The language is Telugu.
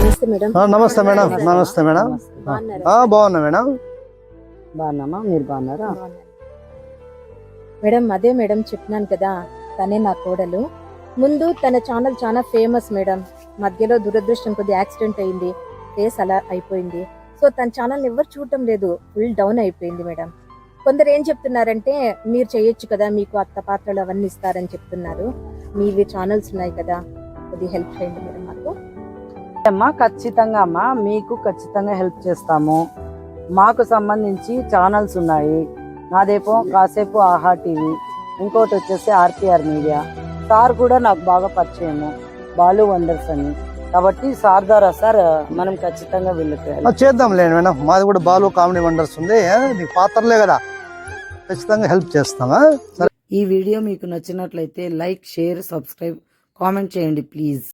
నమస్తే మేడం. నమస్తే మేడం. నమస్తే మేడం. బాగున్నా మేడం. బాగున్నామా, మీరు బాగున్నారా? మేడం అదే మేడం చెప్తున్నాను కదా, తనే నా కోడలు. ముందు తన ఛానల్ చాలా ఫేమస్ మేడం. మధ్యలో దురదృష్టం కొద్ది యాక్సిడెంట్ అయింది, ఫేస్ అలా అయిపోయింది. సో తన ఛానల్ ఎవరు చూడటం లేదు, ఫుల్ డౌన్ అయిపోయింది మేడం. కొందరు ఏం చెప్తున్నారంటే మీరు చేయొచ్చు కదా, మీకు అత్త పాత్రలు అవన్నీ ఇస్తారని చెప్తున్నారు. మీవి ఛానల్స్ ఉన్నాయి కదా, కొద్ది హెల్ప్ చేయండి మేడం మాకు. అమ్మా ఖచ్చితంగా అమ్మా, మీకు ఖచ్చితంగా హెల్ప్ చేస్తాము. మాకు సంబంధించి ఛానల్స్ ఉన్నాయి. నాదేపో కాసేపు ఆహా టీవీ, ఇంకోటి వచ్చేసి ఆర్పిఆర్ మీడియా. సార్ కూడా నాకు బాగా పరిచయము, బాలు వండర్స్ అని. కాబట్టి సార్ ద్వారా సార్ మనం ఖచ్చితంగా వెళ్ళిపోయాలి. చేద్దాంలేండి మేడం, మాది కూడా బాలు కామెడీ వండర్స్ ఉంది. నీకు పాత్రలే కదా, ఖచ్చితంగా హెల్ప్ చేస్తామా. ఈ వీడియో మీకు నచ్చినట్లయితే లైక్, షేర్, సబ్స్క్రైబ్, కామెంట్ చేయండి ప్లీజ్.